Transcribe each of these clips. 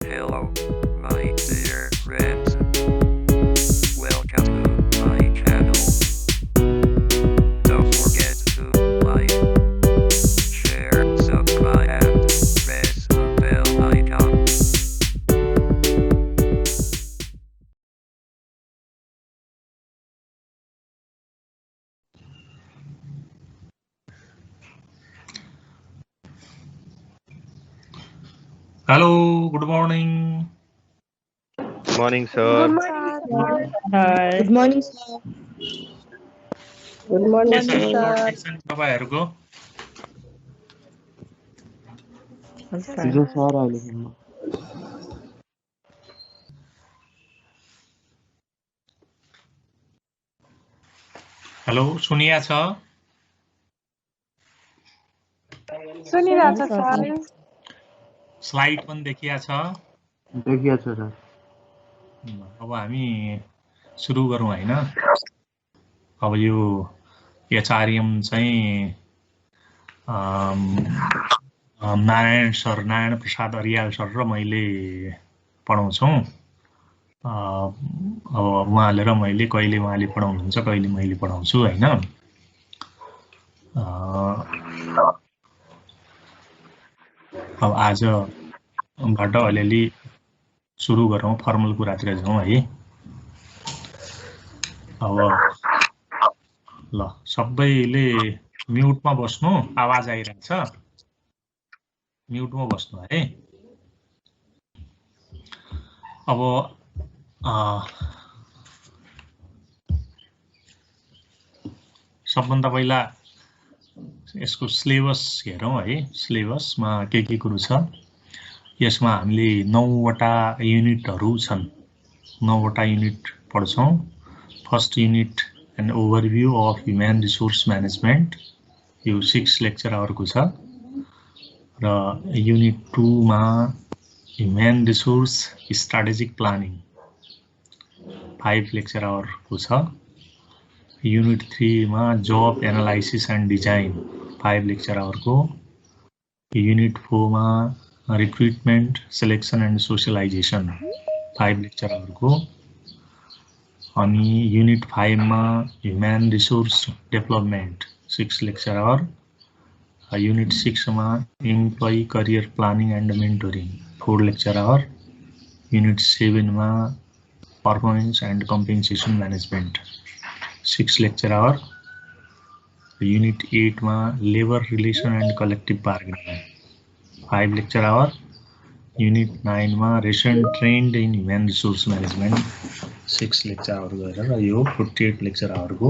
Hello, my dear friends. Welcome to my channel. Don't forget to like, share, subscribe, and press the bell icon. Hello, good morning. Morning, Good sir. morning, Hi. Good morning, sir. Good के morning, छ sir. Report के छ नि तपाईहरुको? I'm fine. Hello, sir. Alhamdulillah. Hello सुनिया छ? सुनिरहेछ Yes, sir. sir. Slide पनि देखिया छ? देखिया छ सर। अब हामी सुरु गरौँ हैन? अब यो एचआरएम चाहिँ नारायण प्रसाद अरियाल सर र मैले पढाउँछौँ। अब उहाँले र मैले कहिले उहाँले पढाउनुहुन्छ कहिले मैले पढाउँछु हैन। अब आजबाट अलिअलि सुरु गरौँ, फर्मल कुरातिर जाउँ है। अब ल सबैले म्युटमा बस्नु, आवाज आइरहेछ। म्युटमा बस्नु है। अब सबभन्दा पहिला यसको सिलेबस हेरौँ है। सिलेबसमा के कुरो छ? यसमा हामीले 9 वटा युनिटहरु छन्। 9 वटा युनिट पढ्छौं। First unit an overview of human resource management, यो 6 लेक्चर आवरको छ। र युनिट 2 मा human resource strategic planning 5 lecture आवरको छ। युनिट 3 मा job analysis and design 5 lecture आवरको। युनिट 4 मा recruitment selection and socialisation 5 lecture आवरको। अनि युनिट 5 मा human resource development 6 lecture hour. Unit 6 मा employee career planning and mentoring 4 lecture hour. Unit 7 मा performance and compensation management 6 lecture hour. Unit 8 मा labour relation and collective bargaining 5 lecture hour. Unit 9 मा recent trend in human resource management 6 lecture hour गरेर यो 48 lecture आवरको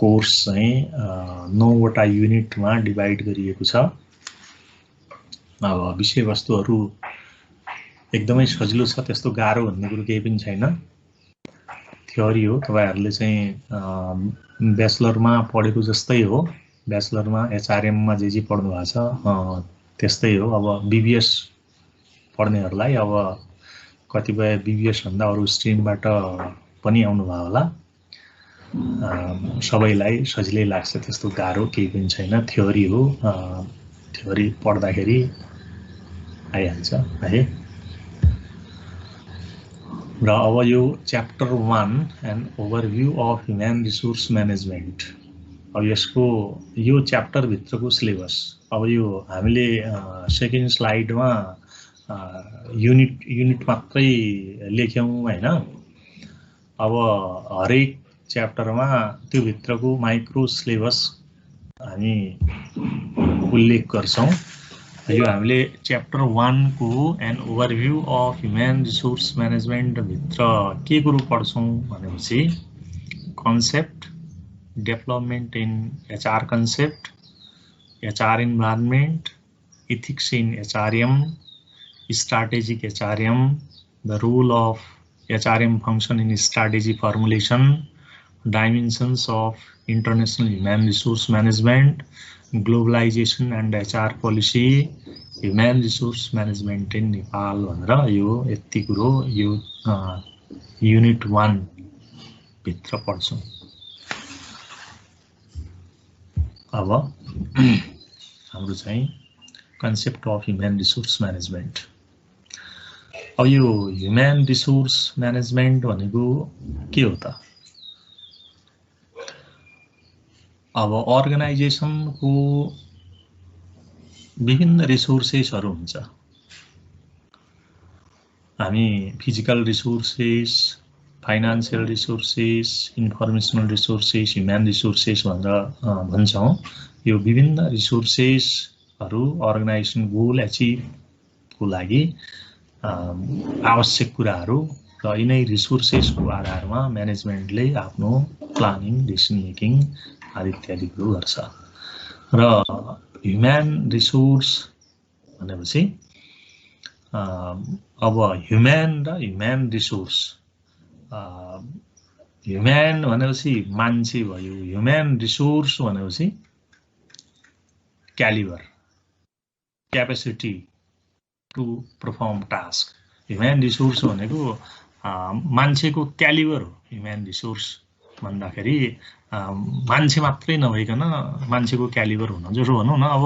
course चाहिँ 9 वटा युनिटमा divide गरिएको छ। अब विषयवस्तुहरू एकदमै सजिलो छ, त्यस्तो गाह्रो भन्ने कुरो केही पनि छैन। थ्योरी हो, तपाईहरुले चाहिँ ब्याचलरमा पढेको जस्तै हो। ब्याचलरमा एचआरएममा जे पढ्नु भएको छ त्यस्तै हो। अब बीबीएस पढ्नेहरूलाई अब कतिपय बीबीएस भन्दा अरु स्ट्रिमबाट पनि आउनु भयो होला। सबैलाई सजिलै लाग्छ, त्यस्तो गाह्रो केही पनि छैन। थ्योरी हो, थ्योरी पढ्दाखेरि आइहाल्छ है। र अब यो chapter 1 an overview of human resource management. अब यसको यो च्याप्टर भित्रको सिलेबस। अब यो हामीले सेकेन्ड स्लाइडमा युनिट मात्रै लेख्यौं हैन। अब हरेक च्याप्टरमा त्यो भित्रको माइक्रो सिलेबस हामी उल्लेख गर्छौं। यो हामीले च्याप्टर 1 को an overview of human resource management भित्र के कुरो पढ्छौं भनेपछि concept, development in HR concept, HR environment, ethics in HRM, strategic HRM, the role of HRM function in strategy formulation, dimensions of international human resource management, globalization and HR policy, human resource management in Nepal भनेर यो यति कुरो यो unit 1 भित्र पढ्छौं। अब हाम्रो चाहिँ concept of human resource management अब यो ह्युमन रिसोर्स म्यानेजमेन्ट भनेको के हो त? अब अर्गनाइजेसनको विभिन्न रिसोर्सेसहरू हुन्छ। हामी physical resources, financial resources, informational resources, human resources भनेर भन्छौँ। यो विभिन्न रिसोर्सेसहरू अर्गनाइजेसन गोल एचिभको लागि आवश्यक कुराहरू र यिनै रिसोर्सेसको आधारमा म्यानेजमेन्टले आफ्नो प्लानिङ, डिसिसन मेकिङ आदि इत्यादि कुरो गर्छ। र ह्युमन रिसोर्स भनेपछि अब ह्युमन र ह्युमन रिसोर्स, ह्युमन भनेपछि मान्छे भयो, ह्युमन रिसोर्स भनेपछि calibre, capacity to perform task. Human resource भनेको मान्छेको क्यालिबर हो। ह्युमन रिसोर्स भन्दाखेरि मान्छे मात्रै नभइकन मान्छेको क्यालिबर हुन, जसो भनौँ न अब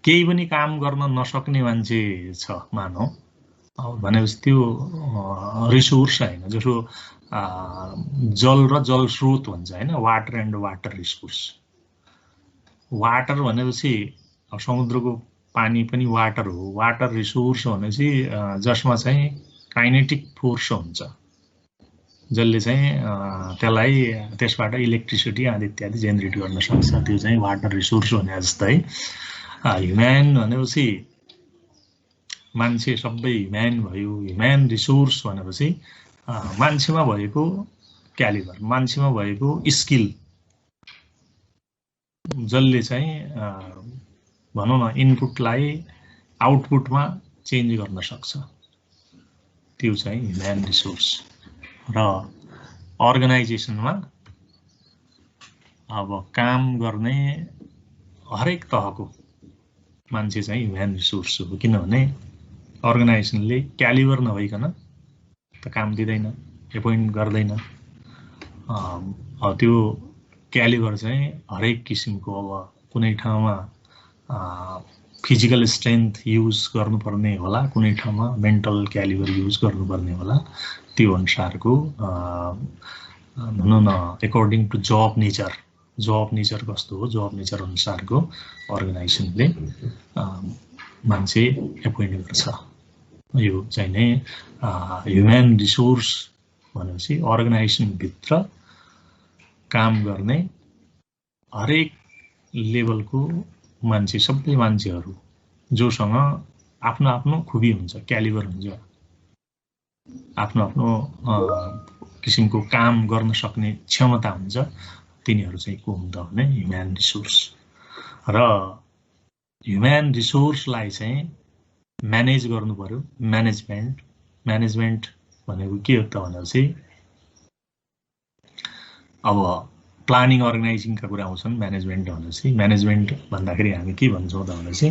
केही पनि काम गर्न नसक्ने मान्छे छ मानौ, भनेपछि त्यो रिसोर्स होइन। जसो जल र जल स्रोत भन्छ होइन, water and water resource. Water भनेपछि समुद्रको पानी पनि वाटर हो। वाटर रिसोर्स भनेपछि जसमा चाहिँ काइनेटिक फोर्स हुन्छ, जसले चाहिँ त्यसलाई त्यसबाट इलेक्ट्रिसिटी आदि इत्यादि जेनेरेट गर्न सक्छ, त्यो चाहिँ वाटर रिसोर्स भने जस्तै। ह्युमन भनेपछि मान्छे सबै ह्युमन भयो। ह्युमन रिसोर्स भनेपछि मान्छेमा भएको क्यालिबर, मान्छेमा भएको स्किल, जसले चाहिँ भनौँ न इनपुटलाई आउटपुटमा चेन्ज गर्न सक्छ, त्यो चाहिँ ह्युमन रिसोर्स। र अर्गनाइजेसनमा अब काम गर्ने हरेक तहको मान्छे चाहिँ ह्युमन रिसोर्स हो। किनभने अर्गनाइजेसनले क्यालिबर नभइकन त काम दिँदैन, एपोइन्ट गर्दैन। त्यो क्यालिबर चाहिँ हरेक किसिमको, अब कुनै ठाउँमा फिजिकल स्ट्रेन्थ युज गर्नुपर्ने होला, कुनै ठाउँमा मेन्टल क्यालिबर युज गर्नुपर्ने होला। त्यो अनुसारको भनौँ न according to job nature, job nature कस्तो हो, जब नेचर अनुसारको अर्गनाइजेसनले मान्छे एपोइन्ट गर्छ। यो चाहिँ नै ह्युमन रिसोर्स भनेपछि अर्गनाइजेसनभित्र काम गर्ने हरेक लेभलको मान्छे, सबै मान्छेहरू जोसँग आफ्नो आफ्नो खुबी हुन्छ, क्यालिबर हुन्छ, आफ्नो आफ्नो किसिमको काम गर्न सक्ने क्षमता हुन्छ, तिनीहरू चाहिँ को हुन्छ भने ह्युमन रिसोर्स। र ह्युमन रिसोर्सलाई चाहिँ म्यानेज गर्नु पर्यो। म्यानेजमेन्ट भनेको के हो त भनेपछि अब प्लानिङ अर्गनाइजिङका कुरा आउँछन् म्यानेजमेन्ट भनेपछि। म्यानेजमेन्ट भन्दाखेरि हामी के भन्छौँ त भनेपछि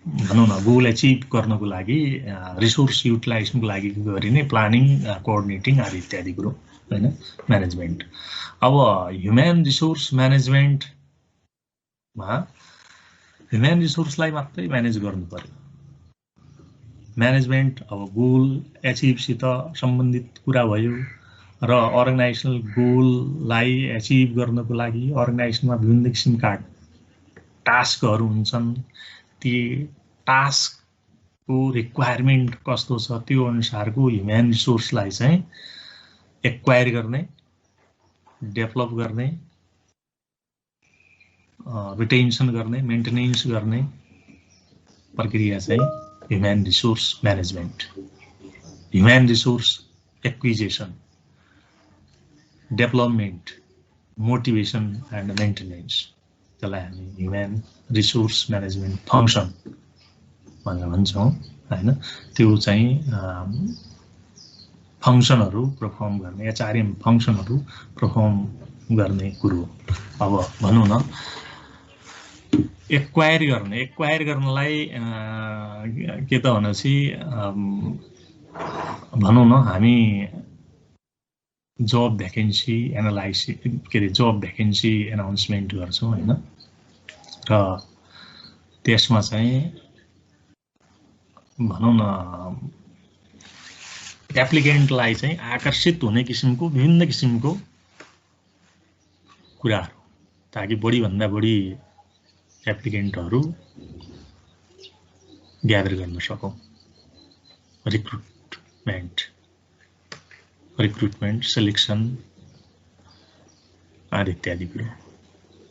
भनौँ न गोल एचिभ गर्नको लागि, रिसोर्स युटिलाइजेसनको लागि गरिने प्लानिङ, कोअर्डिनेटिङ आदि इत्यादि कुरो होइन म्यानेजमेन्ट। अब ह्युमन रिसोर्स म्यानेजमेन्टमा ह्युमन रिसोर्सलाई मात्रै म्यानेज गर्नु पर्यो। म्यानेजमेन्ट अब गोल एचिभसित सम्बन्धित कुरा भयो र अर्गनाइजेसनल गोललाई एचिभ गर्नको लागि अर्गनाइजेसनमा विभिन्न किसिमका टास्कहरू हुन्छन्। ती टास्कको रिक्वायरमेन्ट कस्तो छ त्यो अनुसारको ह्युमन रिसोर्सलाई चाहिँ एक्वायर गर्ने, डेभलप गर्ने, रिटेन्सन गर्ने, मेन्टेनेन्स गर्ने प्रक्रिया चाहिँ human resource management. Human resource acquisition, development, motivation and maintenance, त्यसलाई हामी ह्युमन रिसोर्स म्यानेजमेन्ट फङ्सन भनेर भन्छौँ होइन। त्यो चाहिँ फङ्सनहरू पर्फर्म गर्ने, एचआरएम फङ्सनहरू पर्फर्म गर्ने कुरो। अब भनौँ न एक्वायर गर्नलाई के त भनेपछि भनौँ न हामी जब भ्याकेन्सी एनालाइसिस, के अरे जब भ्याकेन्सी एनाउन्समेन्ट गर्छौँ होइन। र त्यसमा चाहिँ भनौँ न एप्लिकेन्टलाई चाहिँ आकर्षित हुने किसिमको विभिन्न किसिमको कुराहरू ताकि बढी भन्दा बढी एप्लिकेन्टहरू ग्यादर गर्न सकौँ रिक्रुटमेन्ट सेलेक्सन आदि इत्यादि कुरो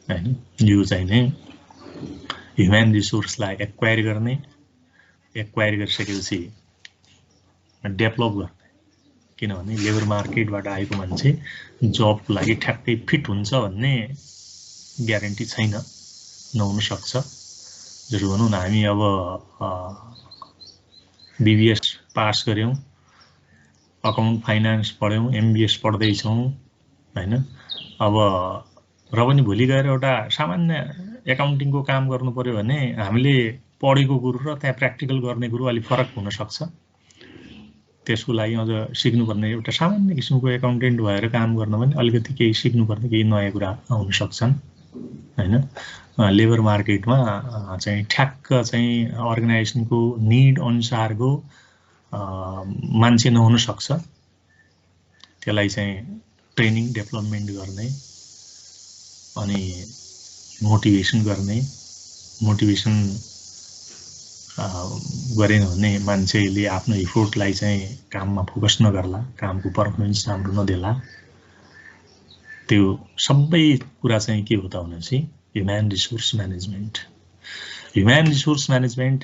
हैन यो चाहिँ नै ह्युमन रिसोर्सलाई एक्वायर गरिसकेपछि डेभलप गर्ने किनभने लेबर मार्केटबाट आएको मान्छे जबको लागि ठ्याक्कै फिट हुन्छ भन्ने ग्यारेन्टी छैन नहुन सक्छ जस्तो भनौँ न हामी अब बीबीएस पास गर्यौं अकाउन्ट फाइनान्स पढ्यौं एमबीएस पढ्दैछौँ हैन अब र पनि भोलि गएर एउटा सामान्य एकाउन्टिङको काम गर्नु पर्यो भने हामीले पढेको कुरो र त्यहाँ प्र्याक्टिकल गर्ने कुरो अलि फरक हुन सक्छ त्यसको लागि अझ सिक्नुपर्ने एउटा सामान्य किसिमको एकाउन्टेन्ट भएर काम गर्न पनि अलिकति केही सिक्नुपर्ने केही नयाँ कुरा आउन सक्छन् हैन लेबर मार्केटमा चाहिँ ठ्याक्क चाहिँ अर्गनाइजेसनको निड अनुसारको मान्छे नहुन सक्छ त्यसलाई चाहिँ ट्रेनिङ डेभलपमेन्ट गर्ने अनि मोटिभेसन गरेन भने मान्छेले आफ्नो इफोर्टलाई चाहिँ काममा फोकस नगर्ला कामको पर्फर्मेन्स राम्रो नदेला त्यो सबै कुरा चाहिँ के हो त भनेपछि human resource management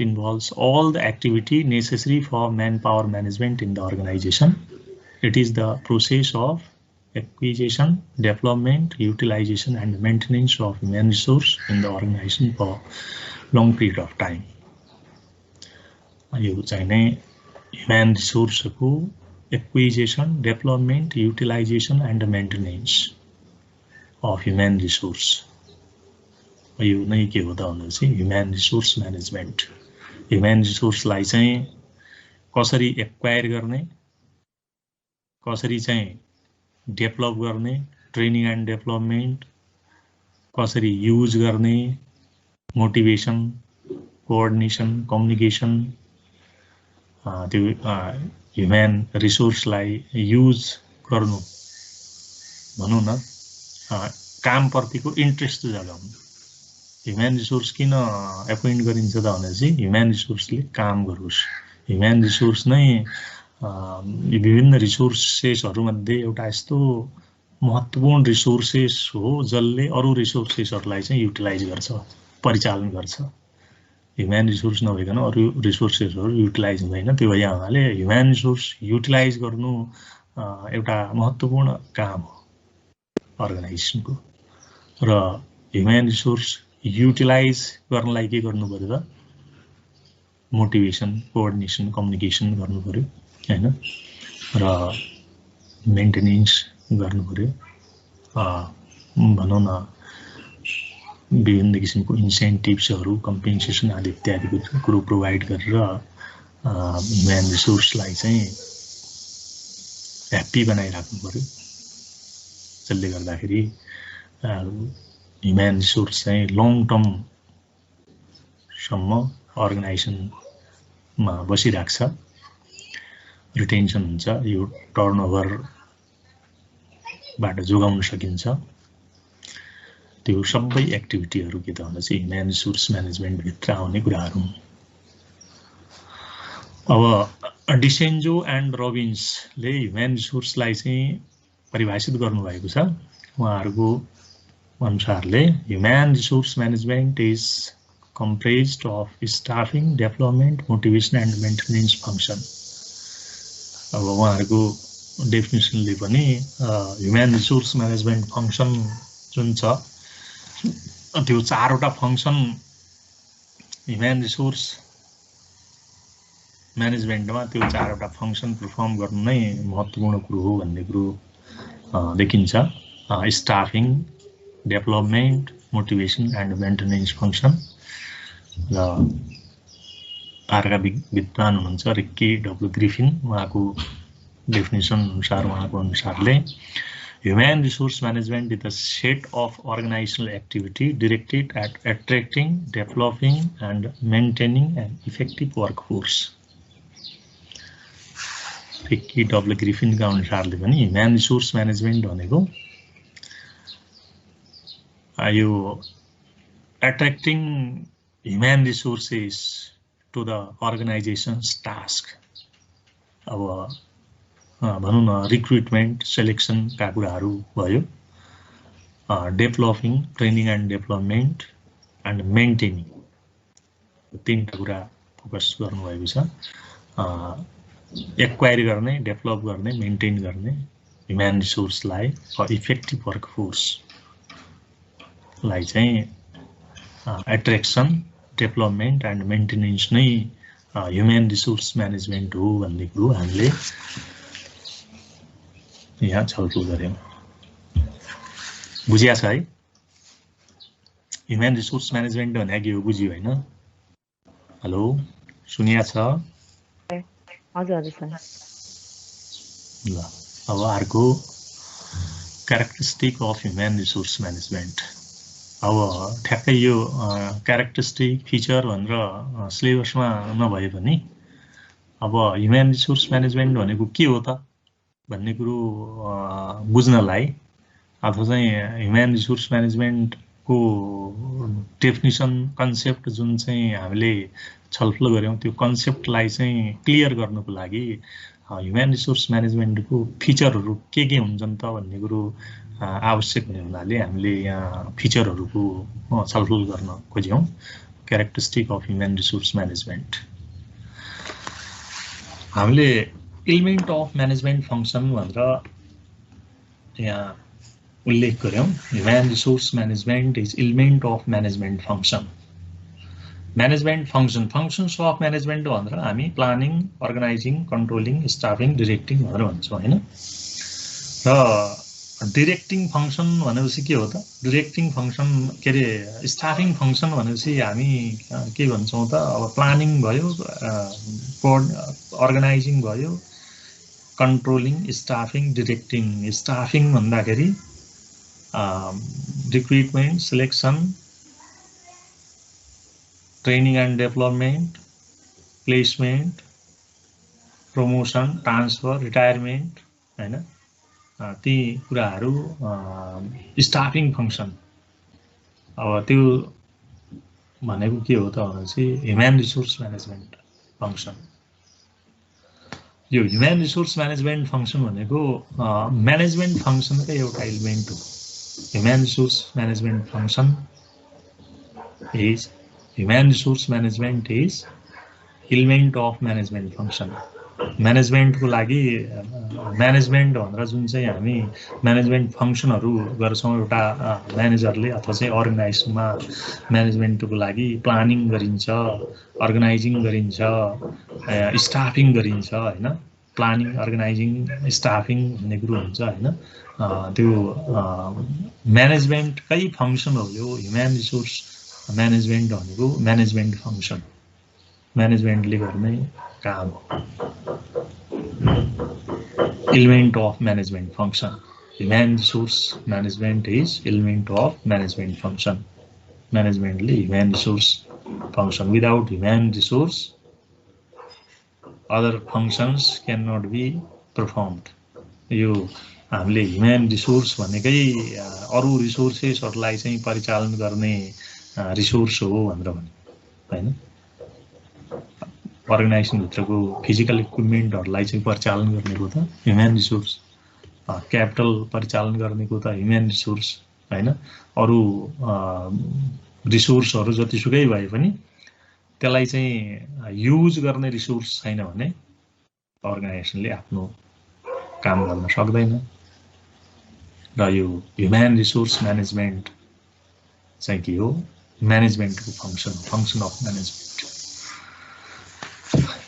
involves all the activity necessary for manpower management in the organization. It is the process of acquisition, development, utilization and maintenance of human resource in the organization for long period of time. यो चाहिँ नै human रिसोर्सको acquisition development utilisation and maintenance of human resource यो नै के हो त भनेपछि ह्युमन रिसोर्स म्यानेजमेन्ट ह्युमन रिसोर्सलाई चाहिँ कसरी एक्वायर गर्ने कसरी चाहिँ डेभलप गर्ने ट्रेनिङ एन्ड डेभलपमेन्ट कसरी युज गर्ने मोटिभेसन कोअर्डिनेसन कम्युनिकेसन त्यो ह्युमन रिसोर्सलाई युज गर्नु भनौँ न कामप्रतिको इन्ट्रेस्ट जगाउनु ह्युमन रिसोर्स किन एपोइन्ट गरिन्छ त भनेपछि ह्युमन रिसोर्सले काम गरोस् ह्युमन रिसोर्स नै विभिन्न रिसोर्सेसहरूमध्ये एउटा यस्तो महत्त्वपूर्ण रिसोर्सेस हो जसले अरू रिसोर्सेसहरूलाई चाहिँ युटिलाइज गर्छ परिचालन गर्छ ह्युमन रिसोर्स नभइकन अरू रिसोर्सेसहरू युटिलाइज हुँदैन त्यो भए हुनाले ह्युमन रिसोर्स युटिलाइज गर्नु एउटा महत्त्वपूर्ण काम हो अर्गनाइजेसनको र ह्युमन रिसोर्स युटिलाइज गर्नलाई के गर्नु पर्यो त मोटिभेसन कोअर्डिनेसन कम्युनिकेसन गर्नु पर्यो हैन र मेन्टेनेन्स गर्नु पर्यो भनौँ न विभिन्न किसिमको इन्सेन्टिभ्सहरू कम्पेन्सेसन आदि इत्यादि कुरो प्रोभाइड गरेर ह्युमन रिसोर्सलाई चाहिँ ह्याप्पी बनाइराख्नु पर्यो जसले गर्दाखेरि ह्युमन रिसोर्स चाहिँ लङ टर्मसम्म अर्गनाइजेसनमा बसिराख्छ रिटेन्सन हुन्छ यो टर्नओभरबाट जोगाउन सकिन्छ त्यो सबै एक्टिभिटीहरू के त भन्दा चाहिँ ह्युमन रिसोर्स म्यानेजमेन्टभित्र आउने कुराहरू अब डिसेन्जो एन्ड रबिन्सले ह्युमन रिसोर्सलाई चाहिँ परिभाषित गर्नुभएको छ उहाँहरूको अनुसारले human resource management is comprised of staffing, development, motivation and maintenance function. अब उहाँहरूको डेफिनेसनले पनि ह्युमन रिसोर्स म्यानेजमेन्ट फङ्सन जुन छ त्यो चारवटा फङ्सन ह्युमन रिसोर्स म्यानेजमेन्टमा त्यो चारवटा फङ्सन परफर्म गर्नु नै महत्त्वपूर्ण कुरो हो भन्ने कुरो देखिन्छ staffing development motivation and maintenance function र आरका विद्वान हुनुहुन्छ रिक्की डब्ल्यू ग्रिफिन उहाँको डेफिनेसन अनुसार उहाँको अनुसारले human resource management is the set of organisational activity directed at attracting developing and maintaining an effective workforce Ricky W ग्रिफिनका अनुसारले पनि ह्युमन रिसोर्स म्यानेजमेन्ट भनेको यो attracting human resources to the organization's task. अब भनौँ न रिक्रुटमेन्ट सेलेक्सनका कुराहरू भयो, developing training and development and maintaining, तीनटा कुरा फोकस गर्नुभएको छ। एक्वायर गर्ने, डेभलप गर्ने, मेन्टेन गर्ने ह्युमन रिसोर्सलाई इफेक्टिभ वर्कफोर्सलाई चाहिँ एट्र्याक्सन, डेभलपमेन्ट एन्ड मेन्टेनेन्स नै ह्युमन रिसोर्स म्यानेजमेन्ट हो भन्ने कुरो हामीले यहाँ छलफल गऱ्यौँ। बुझिया छ है? ह्युमन रिसोर्स म्यानेजमेन्ट भनेको के हो बुझ्यो होइन? हेलो, सुनिया छ? हजुर हजुर सर। ल अब अर्को characteristic of human resource management. अब ठ्याक्कै यो क्यारेक्टरिस्टिक फिचर भनेर सिलेबसमा नभए पनि अब ह्युमन रिसोर्स म्यानेजमेन्ट भनेको के हो त भन्ने कुरो बुझ्नलाई अथवा चाहिँ ह्युमन रिसोर्स म्यानेजमेन्टको डेफिनिसन कन्सेप्ट जुन चाहिँ हामीले छलफल गऱ्यौँ त्यो कन्सेप्टलाई चाहिँ क्लियर गर्नको लागि ह्युमन रिसोर्स म्यानेजमेन्टको फिचरहरू के हुन्छन् त भन्ने कुरो आवश्यक हुने हुनाले हामीले यहाँ फिचरहरूको छलफल गर्न खोज्यौँ। Characteristic of human resource management हामीले एलिमेन्ट अफ म्यानेजमेन्ट फङ्सन भनेर यहाँ उल्लेख गऱ्यौँ। Human resource management is element of management function. Management function, functions of management भनेर हामी planning, organising, controlling, staffing, directing भनेर भन्छौँ होइन? र डिरेक्टिङ फङ्सन भनेपछि के हो त? डिरेक्टिङ फङ्सन के अरे स्टाफिङ फङ्सन भनेपछि हामी के भन्छौँ त? अब प्लानिङ भयो, अर्गनाइजिङ भयो, कन्ट्रोलिङ, स्टाफिङ, डिरेक्टिङ। स्टाफिङ भन्दाखेरि recruitment, selection, training and development, placement, promotion, transfer, retirement होइन? ती कुराहरू स्टाफिङ फङ्सन। अब त्यो भनेको के हो त भनेपछि ह्युमन रिसोर्स म्यानेजमेन्ट फङ्सन। यो ह्युमन रिसोर्स म्यानेजमेन्ट फङ्सन भनेको म्यानेजमेन्ट फङ्सनकै एउटा एलिमेन्ट हो। Human resource management function is human resource management is element of management function. म्यानेजमेन्टको लागि म्यानेजमेन्ट भनेर जुन चाहिँ हामी म्यानेजमेन्ट फङ्सनहरू गर्छौँ, एउटा म्यानेजरले अथवा चाहिँ अर्गनाइजेसनमा म्यानेजमेन्टको लागि प्लानिङ गरिन्छ, अर्गनाइजिङ गरिन्छ, स्टाफिङ गरिन्छ होइन? प्लानिङ, अर्गनाइजिङ, स्टाफिङ भन्ने कुरो हुन्छ होइन? त्यो म्यानेजमेन्टकै फङ्सन हो। यो ह्युमन रिसोर्स म्यानेजमेन्ट भनेको म्यानेजमेन्ट फङ्सन, म्यानेजमेन्टले गर्ने काम हो। Element of management function. Human resource management is element of management function. म्यानेजमेन्टले human resource function, without human resource other functions can not be performed. यो हामीले ह्युमन रिसोर्स भनेकै अरू रिसोर्सेसहरूलाई चाहिँ परिचालन गर्ने रिसोर्स हो भनेर भन्यो होइन? अर्गनाइजेसनभित्रको फिजिकल इक्विपमेन्टहरूलाई चाहिँ परिचालन गर्नेको त ह्युमन रिसोर्स, क्यापिटल परिचालन गर्नेको त ह्युमन रिसोर्स होइन? अरू रिसोर्सहरू जतिसुकै भए पनि त्यसलाई चाहिँ युज गर्ने रिसोर्स छैन भने अर्गनाइजेसनले आफ्नो काम गर्न सक्दैन। र यो ह्युमन रिसोर्स म्यानेजमेन्ट चाहिँ के हो? म्यानेजमेन्टको function, function of management.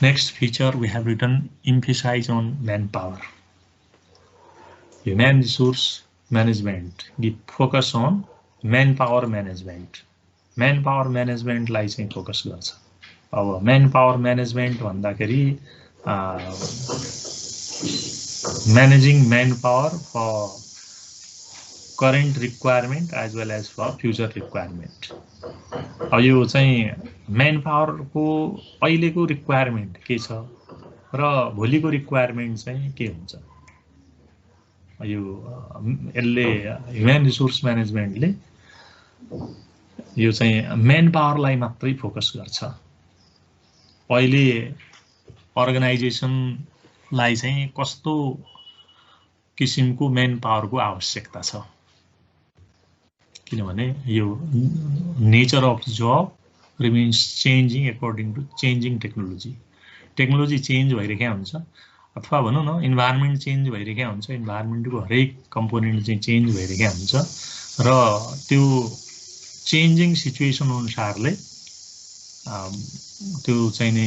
Next feature we have written emphasize on manpower. Human resource management give focus on manpower management. Manpower management लाई चाहिँ फोकस गर्छ। अब manpower management भन्दाखेरि managing manpower for current requirement as well as for future requirement. अब यो चाहिँ man पावरको अहिलेको requirement के छ र भोलिको रिक्वायरमेन्ट चाहिँ के हुन्छ। यो यसले ह्युमन रिसोर्स म्यानेजमेन्टले यो चाहिँ मेन पावरलाई मात्रै फोकस गर्छ। अहिले अर्गनाइजेसनलाई चाहिँ कस्तो किसिमको मेन पावरको आवश्यकता छ, किनभने यो nature of job remains changing according to changing technology. Technology change भइरहेको हुन्छ अथवा भनौँ न इन्भाइरोमेन्ट चेन्ज भइरहेको हुन्छ, इन्भाइरोमेन्टको हरेक कम्पोनेन्ट चाहिँ चेन्ज भइरहेको हुन्छ र त्यो चेन्जिङ सिचुएसन अनुसारले त्यो चाहिँ नि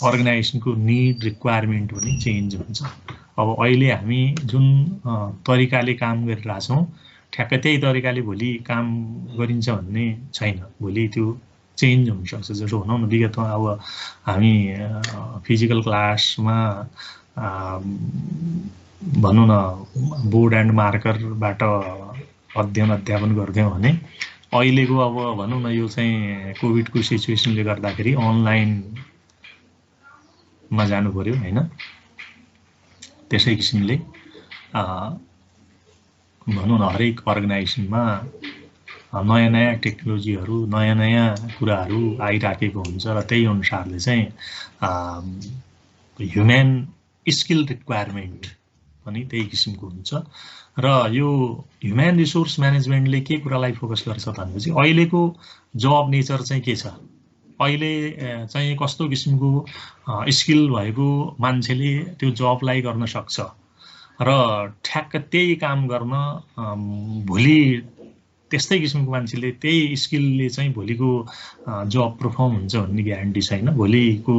अर्गनाइजेसनको निड रिक्वायरमेन्ट पनि चेन्ज हुन्छ। अब अहिले हामी जुन तरिकाले काम गरिरहेछौँ ठ्याक्कै त्यही तरिकाले भोलि काम गरिन्छ भन्ने छैन, भोलि त्यो चेन्ज हुनसक्छ। जस्तो भनौँ न विगतमा अब हामी फिजिकल क्लासमा भनौँ न बोर्ड एन्ड मार्करबाट अध्यापन गर्थ्यौँ भने अहिलेको अब भनौँ न यो चाहिँ कोभिडको सिचुएसनले गर्दाखेरि अनलाइनमा जानु पर्यो हैन। त्यसै किसिमले भनौँ न हरेक अर्गनाइजेसनमा नयाँ नयाँ टेक्नोलोजीहरू नयाँ नयाँ कुराहरू आइराखेको हुन्छ र त्यही अनुसारले चाहिँ ह्युमन स्किल रिक्वायरमेन्ट पनि त्यही किसिमको हुन्छ। र यो ह्युमन रिसोर्स म्यानेजमेन्टले के कुरालाई फोकस गर्छ भनेपछि अहिलेको जब नेचर चाहिँ के छ, अहिले चाहिँ कस्तो किसिमको स्किल भएको मान्छेले त्यो जबलाई गर्न सक्छ र ठ्याक्क त्यही काम गर्न भोलि त्यस्तै किसिमको मान्छेले त्यही स्किलले चाहिँ भोलिको जब परफर्म हुन्छ भन्ने ग्यारेन्टी छैन। भोलिको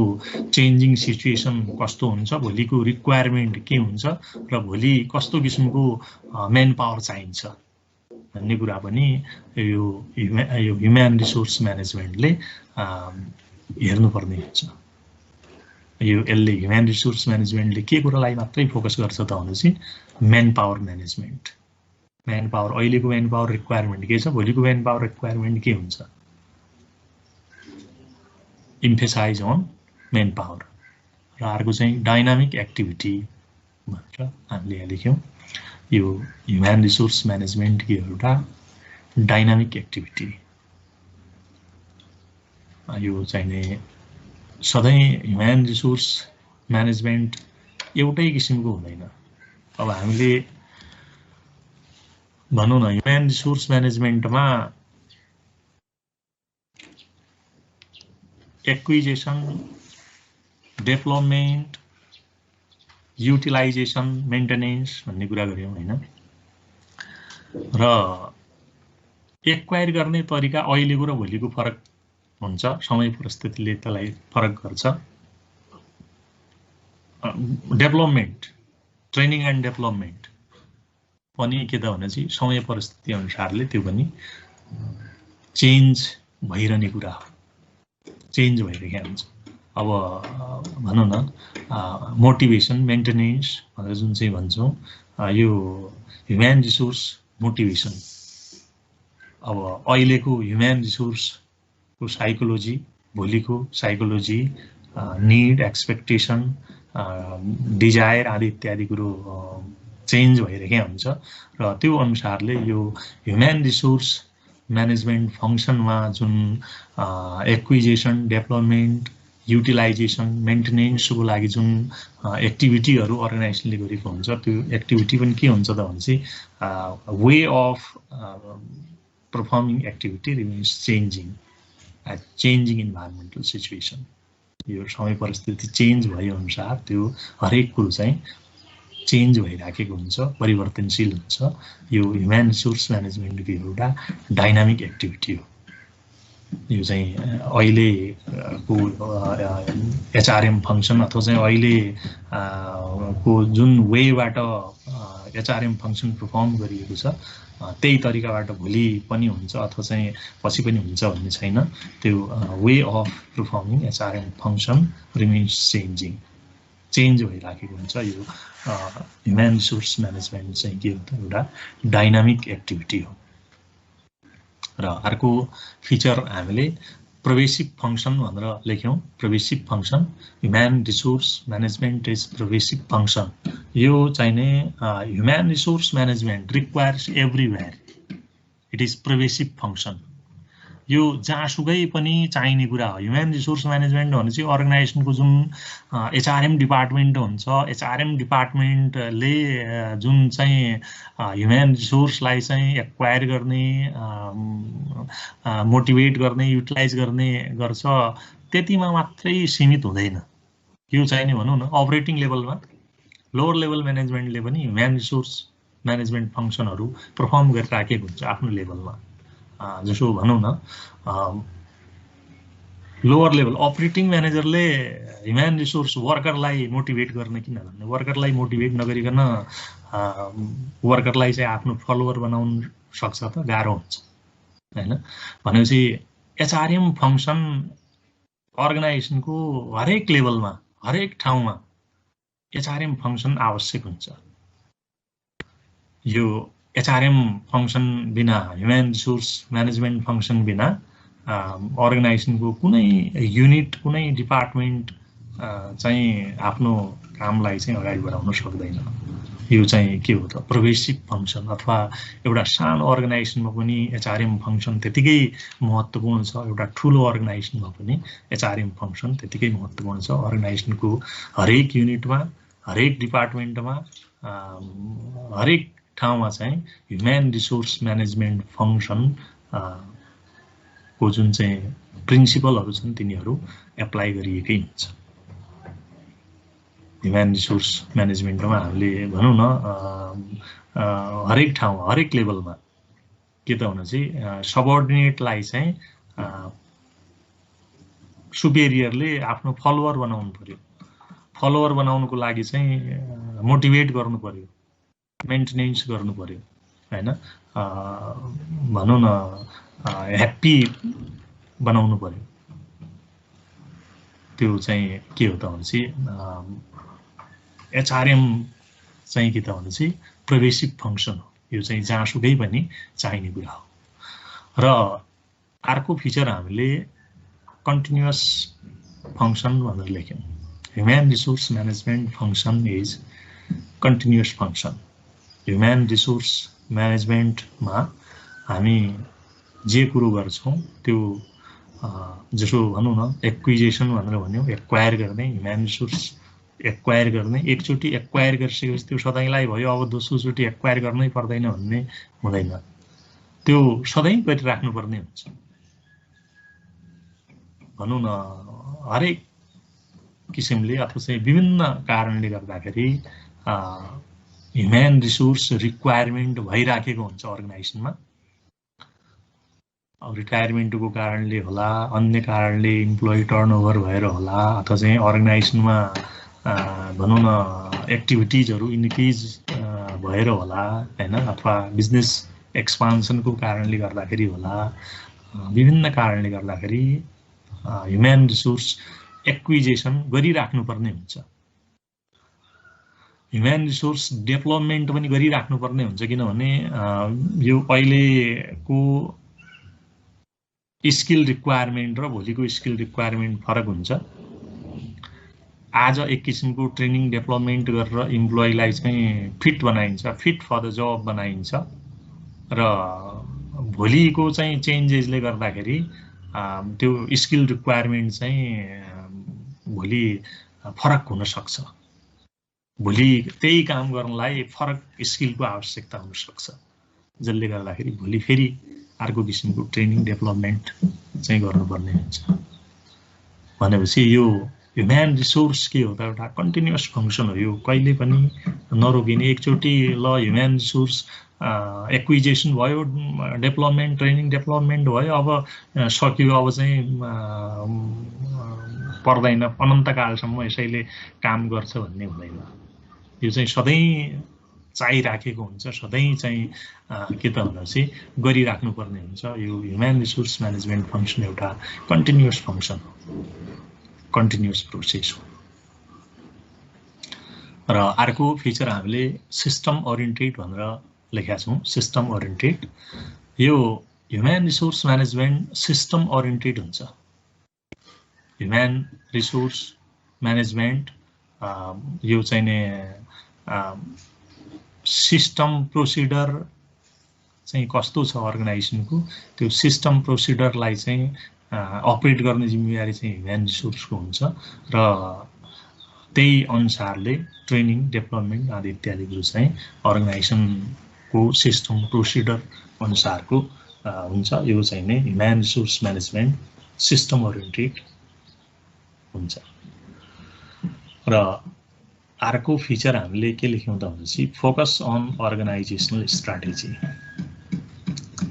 चेन्जिङ सिचुएसन कस्तो हुन्छ, भोलिको रिक्वायरमेन्ट के हुन्छ र भोलि कस्तो किसिमको मेन पावर चाहिन्छ भन्ने कुरा पनि यो ह्युमन रिसोर्स म्यानेजमेन्टले हेर्नुपर्ने हुन्छ। यो यसले ह्युमन रिसोर्स म्यानेजमेन्टले के कुरालाई मात्रै फोकस गर्छ त भनेपछि main power management. Main power अहिलेको मेन पावर रिक्वायरमेन्ट के छ, भोलिको मेन पावर रिक्वायरमेन्ट के हुन्छ, इम्फेसाइज अन मेन पावर। र अर्को चाहिँ डाइनामिक एक्टिभिटी भनेर हामीले यहाँ लेख्यौँ। यो ह्युमन रिसोर्स म्यानेजमेन्टको एउटा डाइनामिक एक्टिभिटी। यो चाहिँ सधैँ ह्युमन रिसोर्स म्यानेजमेन्ट एउटै किसिमको हुँदैन। अब हामीले भनौँ न ह्युमन रिसोर्स म्यानेजमेन्टमा एक्विजिसन, डेभलपमेन्ट, युटिलाइजेसन, मेन्टेनेन्स भन्ने कुरा गऱ्यौँ हैन। र एक्वायर गर्ने तरिका अहिलेको र भोलिको फरक हुन्छ, समय परिस्थितिले त्यसलाई फरक गर्छ। डेभलपमेन्ट, ट्रेनिङ एन्ड डेभलपमेन्ट पनि के त भनेपछि समय परिस्थिति अनुसारले त्यो पनि चेन्ज भइरहने कुरा हो, चेन्ज भइरहेको हुन्छ। अब भनौँ न मोटिभेसन, मेन्टेनेन्स भनेर जुन चाहिँ भन्छौँ, यो ह्युमन रिसोर्स मोटिभेसन। अब अहिलेको ह्युमन रिसोर्सको साइकोलोजी, भोलिको साइकोलोजी, निड, एक्सपेक्टेसन, डिजायर आदि इत्यादि कुरो चेन्ज भइरहेकै हुन्छ र त्यो अनुसारले यो ह्युमन रिसोर्स म्यानेजमेन्ट फङ्सनमा जुन एक्विजिसन, डेभलपमेन्ट, युटिलाइजेसन, मेन्टेनेन्सको लागि जुन एक्टिभिटीहरू अर्गनाइजेसनले गरेको हुन्छ त्यो एक्टिभिटी पनि के हुन्छ त भनेपछि way of performing activity remains changing at changing environmental situation। यो समय परिस्थिति चेन्ज भए अनुसार त्यो हरेक कुरो चाहिँ चेन्ज भइराखेको हुन्छ, परिवर्तनशील हुन्छ। यो ह्युमन रिसोर्स म्यानेजमेन्टको एउटा डाइनामिक एक्टिभिटी हो। यो चाहिँ अहिलेको एचआरएम फङ्सन अथवा चाहिँ अहिलेको जुन वेबाट एचआरएम फङ्सन परफर्म गरिएको छ त्यही तरिकाबाट भोलि पनि हुन्छ अथवा चाहिँ पछि पनि हुन्छ भन्ने छैन। त्यो way of performing HRM function remains changing, change भइराखेको हुन्छ। यो ह्युमन रिसोर्स म्यानेजमेन्ट चाहिँ के हो त एउटा डाइनामिक एक्टिभिटी हो। र अर्को फिचर हामीले pervasive function भनेर लेख्यौं pervasive function human resource management is pervasive function यो चाहिँ नि human resource management requires everywhere it is pervasive function यो जहाँसुकै पनि चाहिने कुरा हो ह्युमन रिसोर्स म्यानेजमेन्ट भने चाहिँ अर्गनाइजेसनको जुन एचआरएम डिपार्टमेन्ट हुन्छ एचआरएम डिपार्टमेन्टले जुन चाहिँ ह्युमन रिसोर्सलाई चाहिँ एक्वायर गर्ने मोटिभेट गर्ने युटिलाइज गर्ने गर्छ त्यतिमा मात्रै सीमित हुँदैन यो चाहिँ नि भनौं न अपरेटिङ लेभलमा लोअर लेभल म्यानेजमेन्टले पनि ह्युमन रिसोर्स म्यानेजमेन्ट फंक्सनहरु परफर्म गरिराखेको हुन्छ आफ्नो लेभलमा जसो भनौं न लोअर लेभल अपरेटिङ म्यानेजरले ह्युमन रिसोर्स वर्करलाई मोटिभेट गर्ने किन भन्ने वर्करलाई मोटिभेट नगरिकन वर्करलाई चाहिँ आफ्नो फलोअर बनाउन सक्छ त गाह्रो हुन्छ हैन भनेपछि एचआरएम फंक्सन अर्गनाइजेसनको हरेक लेभलमा हरेक ठाउँमा एचआरएम फंक्सन आवश्यक हुन्छ यो एचआरएम फंक्सन बिना ह्युमन रिसोर्स म्यानेजमेन्ट फंक्सन बिना अर्गनाइजेसनको कुनै युनिट कुनै डिपार्टमेन्ट चाहिँ आफ्नो कामलाई चाहिँ अगाडि बढाउन सक्दैन यो चाहिँ के हो त पर्भेसिभ फंक्सन अथवा एउटा सानो अर्गनाइजेसनमा पनि एचआरएम फंक्सन त्यतिकै महत्त्वपूर्ण छ एउटा ठूलो अर्गनाइजेसनमा पनि एचआरएम फंक्सन त्यतिकै महत्त्वपूर्ण छ अर्गनाइजेसनको हरेक युनिटमा हरेक डिपार्टमेन्टमा हरेक ठाउँमा चाहिँ ह्युमन रिसोर्स म्यानेजमेन्ट फंक्सन को जुन चाहिँ प्रिन्सिपलहरु छन् तिनीहरु एप्लाई गरिएकै हुन्छ ह्युमन रिसोर्स म्यानेजमेन्टमा हामीले भनौं न हरेक ठाउँमा हरेक लेभलमा के त हुन चाहिँ सबअर्डिनेटलाई चाहिँ सुपेरियरले आफ्नो फलोअर बनाउनु पर्यो फलोअर बनाउनको लागि चाहिँ मोटिभेट गर्नु पर्यो मेन्टेनेन्स गर्नु पर्यो हैन भनौं न ह्याप्पी बनाउनु पर्यो त्यो चाहिँ के हो त भनेपछि एचआरएम चाहिँ के त भनेपछि पर्भेसिभ फंक्सन हो यो चाहिँ जहाँसुकै पनि चाहिने कुरा हो र अर्को फिचर हामीले कन्टिन्युअस फंक्सन भनेर लेख्यौं human resource management function is continuous function human resource म्यानेजमेन्टमा हामी जे कुरो गर्छौं त्यो जसो भनौं न एक्विजिसन भनेर भन्यौ एक्वायर गर्ने ह्युमन रिसोर्स एक्वायर गर्ने एकचोटी एक्वायर गरिसकेपछि त्यो सधैँलाई भयो अब दोस्रो चोटी एक्वायर गर्नै पर्दैन भन्ने हुँदैन त्यो सधैँ गरिराख्नु पर्ने हुन्छ भनौं न हरेक किसिमले अथवा चाहिँ विभिन्न कारणले गर्दाखेरि ह्युमन रिसोर्स रिक्वायरमेन्ट भइराखेको हुन्छ अर्गनाइजेसनमा अब रिटायरमेन्टको कारणले होला अन्य कारणले इम्प्लोइ टर्नओभर भएर होला अथवा चाहिँ अर्गनाइजेसनमा भनौं न एक्टिभिटिजहरु इन्क्रिज भएर होला हैन अथवा बिजनेस एक्सपान्सनको कारणले गर्दाखेरि होला विभिन्न कारणले गर्दाखेरि ह्युमन रिसोर्स एक्विजिसन गरिराख्नु पर्ने हुन्छ ह्युमन रिसोर्स डेभलपमेन्ट पनि गरिराख्नु पर्ने हुन्छ किनभने यो अहिलेको स्किल रिक्वायरमेन्ट र भोलिको स्किल रिक्वायरमेन्ट फरक हुन्छ आज एक किसिमको ट्रेनिङ डेभलपमेन्ट गरेर इम्प्लोइलाई चाहिँ फिट बनाइन्छ फिट फर द जब बनाइन्छ र भोलिको चाहिँ चेन्जेसले गर्दाखेरि त्यो स्किल रिक्वायरमेन्ट चाहिँ भोलि फरक हुन सक्छ भोलि त्यही काम गर्नलाई फरक स्किलको आवश्यकता हुन सक्छ जसले गर्दाखेरि भोलि फेरि अर्को किसिमको ट्रेनिङ डेभलपमेन्ट चाहिँ गर्नुपर्ने हुन्छ भनेपछि यो ह्युमन रिसोर्स के हो त एउटा कन्टिन्युअस फंक्सन हो यो कहिले पनि नरोकिने एकचोटी ल ह्युमन रिसोर्स एक्विजिसन भयो डेभलपमेन्ट ट्रेनिङ डेभलपमेन्ट भयो अब सक्यो अब चाहिँ पर्दैन अनन्तकालसम्म यसैले काम गर्छ भन्ने हुँदैन यो चाहिँ सधैँ चाहिराखेको हुन्छ सधैँ चाहिँ के त भनेपछि गरिराख्नु पर्ने हुन्छ यो ह्युमन रिसोर्स म्यानेजमेन्ट फंक्सन एउटा कन्टिन्युअस फंक्सन हो कन्टिन्युअस प्रोसेस हो र अर्को फिचर हामीले सिस्टम ओरिएन्टेड भनेर लेखेका छौं सिस्टम ओरिएन्टेड यो human resource management system oriented हुन्छ ह्युमन रिसोर्स म्यानेजमेन्ट यो चाहिँ नि सिस्टम प्रोसिडर चाहिँ कस्तो छ अर्गनाइजेसनको त्यो सिस्टम प्रोसिडरलाई चाहिँ अपरेट गर्ने जिम्मेवारी चाहिँ ह्युमन रिसोर्सको हुन्छ र त्यही अनुसारले ट्रेनिङ डेभलपमेन्ट आदि इत्यादिहरू चाहिँ अर्गनाइजेसनको सिस्टम प्रोसिडर अनुसारको हुन्छ यो चाहिँ नै human resource management system oriented हुन्छ र अर्को फिचर हामीले के लेख्यौं त भनेपछि focus on organisational strategy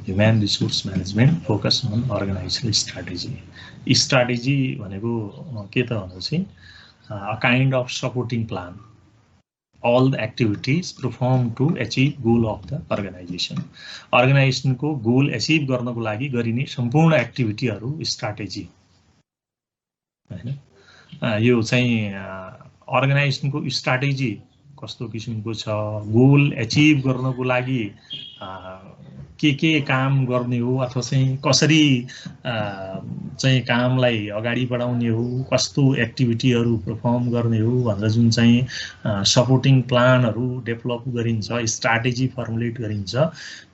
human resource management focus on organisational strategy भनेको के त भनेपछि a kind of supporting plan all the activities performed to achieve goal of the organization को goal achieve गर्नको लागि गरिने सम्पूर्ण एक्टिभिटीहरु स्ट्र्याटेजी हैन यो चाहिँ अर्गनाइजेसन को स्ट्र्याटेजी कस्तो किसिमको छ गोल एचिभ गर्नको लागि के काम गर्ने हो अथवा चाहिँ कसरी चाहिँ कामलाई अगाडि बढाउने हो कस्तो एक्टिभिटीहरु परफर्म गर्ने हो भनेर जुन चाहिँ सपोर्टिङ प्लानहरु डेभलप गरिन्छ स्ट्र्याटेजी फर्मुलेट गरिन्छ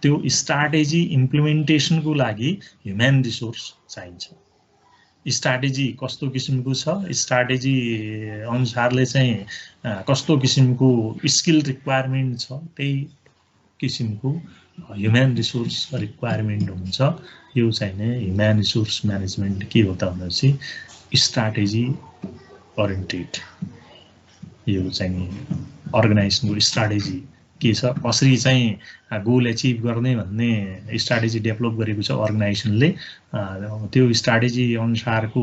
त्यो स्ट्र्याटेजी इम्प्लिमेन्टेसनको लागि ह्युमन रिसोर्स चाहिन्छ स्ट्र्याटेजी कस्तो किसिमको छ स्ट्र्याटेजी अनुसारले चाहिँ कस्तो किसिमको स्किल रिक्वायरमेन्ट छ त्यही किसिमको ह्युमन रिसोर्स रिक्वायरमेन्ट हुन्छ यो चाहिँ नै ह्युमन रिसोर्स म्यानेजमेन्ट के हो त भनेपछि स्ट्र्याटेजी ओरिएन्टेड यो चाहिँ अर्गनाइजेसनको स्ट्र्याटेजी के छ कसरी चाहिँ गोल एचिभ गर्ने भन्ने स्ट्र्याटेजी डेभलप गरेको छ अर्गनाइजेसनले त्यो स्ट्र्याटेजी अनुसारको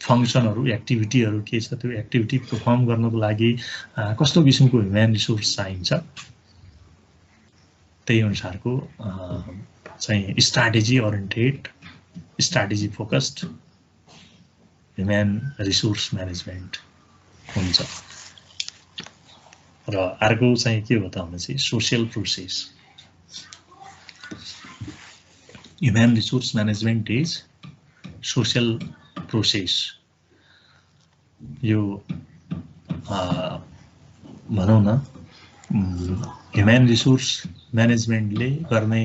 फंक्सनहरु एक्टिभिटीहरु के छ त्यो एक्टिभिटी परफर्म गर्नको लागि कस्तो किसिमको ह्युमन रिसोर्स चाहिन्छ त्यही अनुसारको चाहिँ strategy oriented strategy focused human resource management हुन्छ र अर्को चाहिँ के हो त भनेपछि social process human resource management is social process यो भनौं न ह्युमन रिसोर्स म्यानेजमेन्टले गर्ने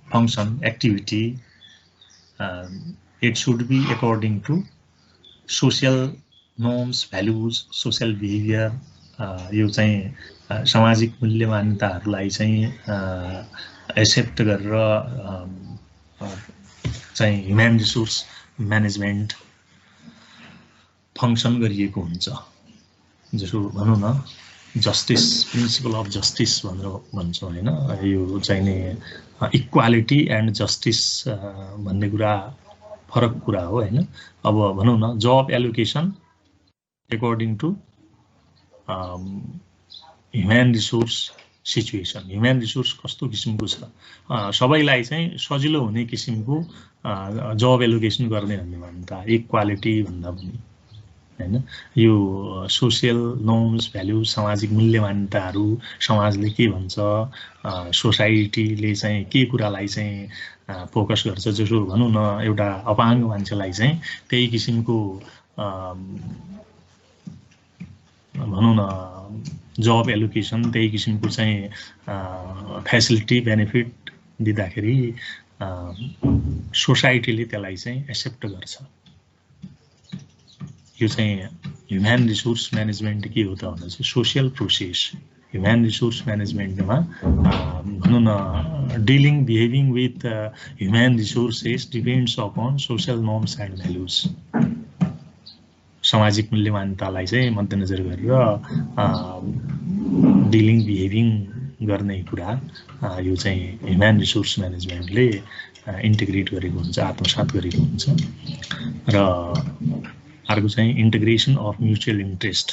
function activity it should be according to social norms values social behavior यो चाहिँ सामाजिक मूल्य मान्यताहरुलाई चाहिँ एक्सेप्ट गरेर चाहिँ ह्युमन रिसोर्स म्यानेजमेन्ट फंक्सन गरिएको हुन्छ जसो भनौं न जस्टिस प्रिन्सिपल अफ जस्टिस भनेर भन्छौं हैन यो चाहिँ नि इक्वालिटी एन्ड जस्टिस भन्ने कुरा फरक कुरा हो हैन अब भनौं न जब allocation according to human resource situation human resource कस्तो किसिमको छ सबैलाई चाहिँ सजिलो हुने किसिमको जब एलोकेसन गर्ने भन्ने मान्यता इक्वालिटी भन्दा पनि हैन यो सोशल नर्म्स भ्यालु सामाजिक मूल्य मान्यताहरु समाजले के भन्छ सोसाइटीले चाहिँ के कुरालाई चाहिँ फोकस गर्छ जसो भनौं न एउटा अपाङ्ग मान्छेलाई चाहिँ त्यही किसिमको भनौं न जब एलोकेसन त्यही किसिमको चाहिँ फ्यासिलिटी बेनिफिट दिँदाखेरि सोसाइटीले त्यसलाई चाहिँ एक्सेप्ट गर्छ यो चाहिँ ह्युमन रिसोर्स म्यानेजमेन्ट के हो त भन्दा सोशल प्रोसेस ह्युमन रिसोर्स म्यानेजमेन्टमा भनौं न dealing behaving with human resources depends upon social norms and values सामाजिक मूल्य मान्यतालाई चाहिँ मध्यनजर गरेर डीलिङ बिहेभिङ गर्ने कुरा यो चाहिँ ह्युमन रिसोर्स म्यानेजमेन्टले इन्टिग्रेट गरेको हुन्छ आत्मसात गरेको हुन्छ र अर्को चाहिँ इन्टिग्रेसन अफ म्युचुअल इन्ट्रेस्ट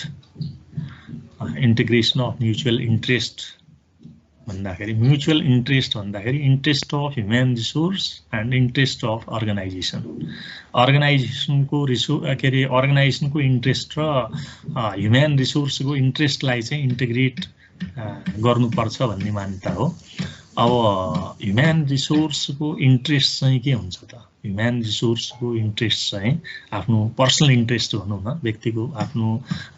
भन्दाखेरि म्युचुअल इन्ट्रेस्ट भन्दाखेरि interest of human resource and interest of अर्गनाइजेसनको अर्गनाइजेसनको इन्ट्रेस्ट र ह्युमन रिसोर्सको इन्ट्रेस्टलाई चाहिँ इन्टिग्रेट गर्नुपर्छ भन्ने मान्यता हो अब ह्युमन रिसोर्सको इन्ट्रेस्ट चाहिँ के हुन्छ त ह्युमन रिसोर्सको इन्ट्रेस्ट चाहिँ आफ्नो पर्सनल इन्ट्रेस्ट भनौँ न, व्यक्तिको आफ्नो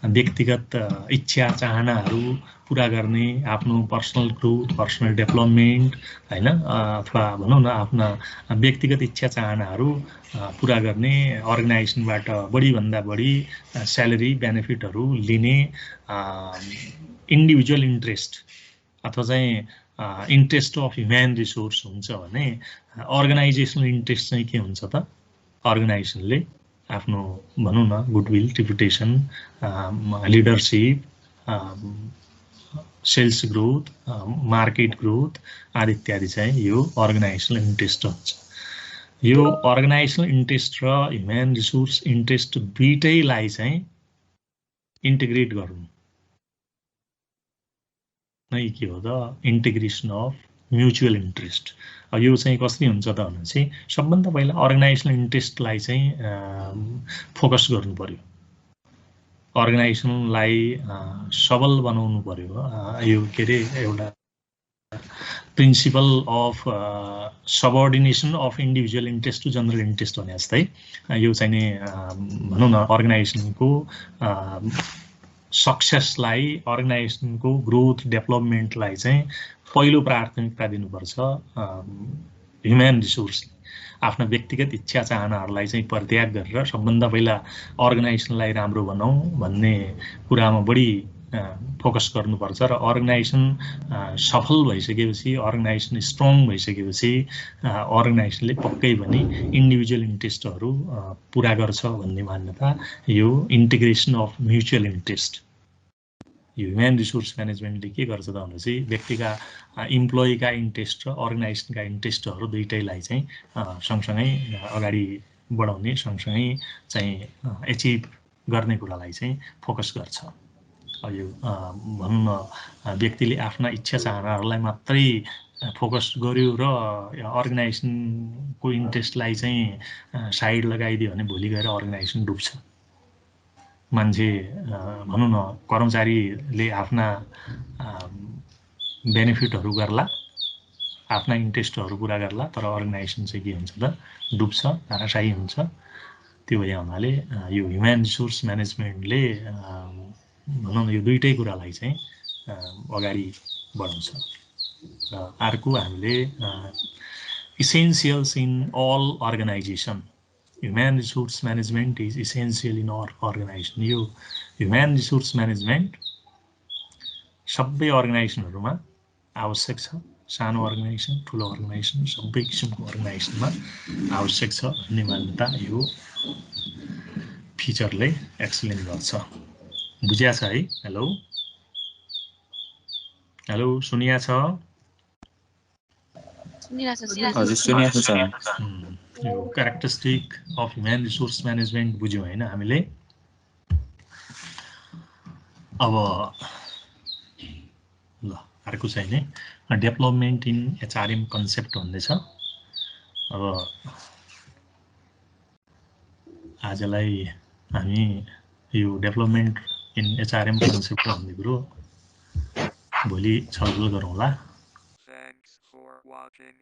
व्यक्तिगत इच्छा चाहनाहरू पुरा गर्ने, आफ्नो पर्सनल ग्रोथ, पर्सनल डेभलपमेन्ट हैन, अथवा भनौँ न आफ्ना व्यक्तिगत इच्छा चाहनाहरू पुरा गर्ने, अर्गनाइजेसनबाट बढीभन्दा बढी स्यालेरी बेनिफिटहरू लिने इन्डिभिजुअल इन्ट्रेस्ट अथवा चाहिँ इन्ट्रेस्ट अफ ह्युमन रिसोर्स हुन्छ भने अर्गनाइजेसनल इन्ट्रेस्ट चाहिँ के हुन्छ त? अर्गनाइजेसनले आफ्नो भनौँ न goodwill, reputation, leadership, sales growth, market growth आदि इत्यादि चाहिँ यो अर्गनाइजेसनल इन्ट्रेस्ट हुन्छ। यो अर्गनाइजेसनल इन्ट्रेस्ट र ह्युमन रिसोर्स इन्ट्रेस्ट दुईटैलाई चाहिँ इन्टिग्रेट गर्नु नै के हो त? Integration of mutual interest. यो चाहिँ कसरी हुन्छ त भने चाहिँ सबभन्दा पहिला अर्गनाइजेसनल इन्ट्रेस्टलाई चाहिँ फोकस गर्नु पर्यो, अर्गनाइजेसनलाई सबल बनाउनु पर्यो। यो के अरे एउटा principle of subordination of individual interest to general interest भने जस्तै यो चाहिँ नि भनौँ न अर्गनाइजेसनको सक्सेसलाई, अर्गनाइजेसनको ग्रोथ डेभलपमेन्टलाई चाहिँ पहिलो प्राथमिकता दिनुपर्छ। ह्युमन रिसोर्सले आफ्ना व्यक्तिगत इच्छा चाहनाहरूलाई चाहिँ परित्याग गरेर सबभन्दा पहिला अर्गनाइजेसनलाई राम्रो बनाऊ भन्ने कुरामा बढी फोकस गर्नुपर्छ र अर्गनाइजेसन सफल भइसकेपछि, अर्गनाइजेसन स्ट्रङ भइसकेपछि अर्गनाइजेसनले पक्कै पनि इन्डिभिजुअल इन्ट्रेस्टहरू पुरा गर्छ भन्ने मान्यता यो इन्टिग्रेसन अफ म्युचुअल इन्ट्रेस्ट। यो ह्युमन रिसोर्स म्यानेजमेन्टले के गर्छ त भन्दा चाहिँ व्यक्तिका इम्प्लोइका इन्ट्रेस्ट र अर्गनाइजेसनका इन्ट्रेस्टहरू दुईटैलाई चाहिँ सँगसँगै अगाडि बढाउने, सँगसँगै चाहिँ एचिभ गर्ने कुरालाई चाहिँ फोकस गर्छ। यो भनौँ न व्यक्तिले आफ्ना इच्छा चाहनाहरूलाई मात्रै फोकस गर्यो र अर्गनाइजेसनको इन्ट्रेस्टलाई चाहिँ साइड लगाइदियो भने भोलि गएर अर्गनाइजेसन डुब्छ। मान्छे भनौँ न कर्मचारीले आफ्ना बेनिफिटहरू गर्ला, आफ्ना इन्ट्रेस्टहरू पुरा गर्ला, तर अर्गनाइजेसन चाहिँ के हुन्छ त? डुब्छ, धाराशायी हुन्छ। त्यो भए हुनाले यो ह्युमन रिसोर्स म्यानेजमेन्टले भनौँ न यो दुईटै कुरालाई चाहिँ अगाडि बढाउँछ। र अर्को हामीले essentials in all organisation, human resource management is essential in our organisation. यो ह्युमन रिसोर्स म्यानेजमेन्ट सबै अर्गनाइजेसनहरूमा आवश्यक छ। सानो अर्गनाइजेसन, ठुलो अर्गनाइजेसन, सबै किसिमको अर्गनाइजेसनमा आवश्यक छ भन्ने मान्यता यो फिचरले एक्सप्लेन गर्छ। बुझ्या छ है? हेलो हेलो, सुनिया छ? हजुर सुनिया छ सर। यो characteristic of human resource management बुझ्यौँ होइन हामीले। अब ल अर्को चाहिँ नि डेभलपमेन्ट इन एचआरएम कन्सेप्ट भन्ने छ। अब आजलाई हामी यो डेभलपमेन्ट इन एचआरएम कन्सेप्ट भन्ने कुरो भोलि छलफल गरौँला। Thanks for watching.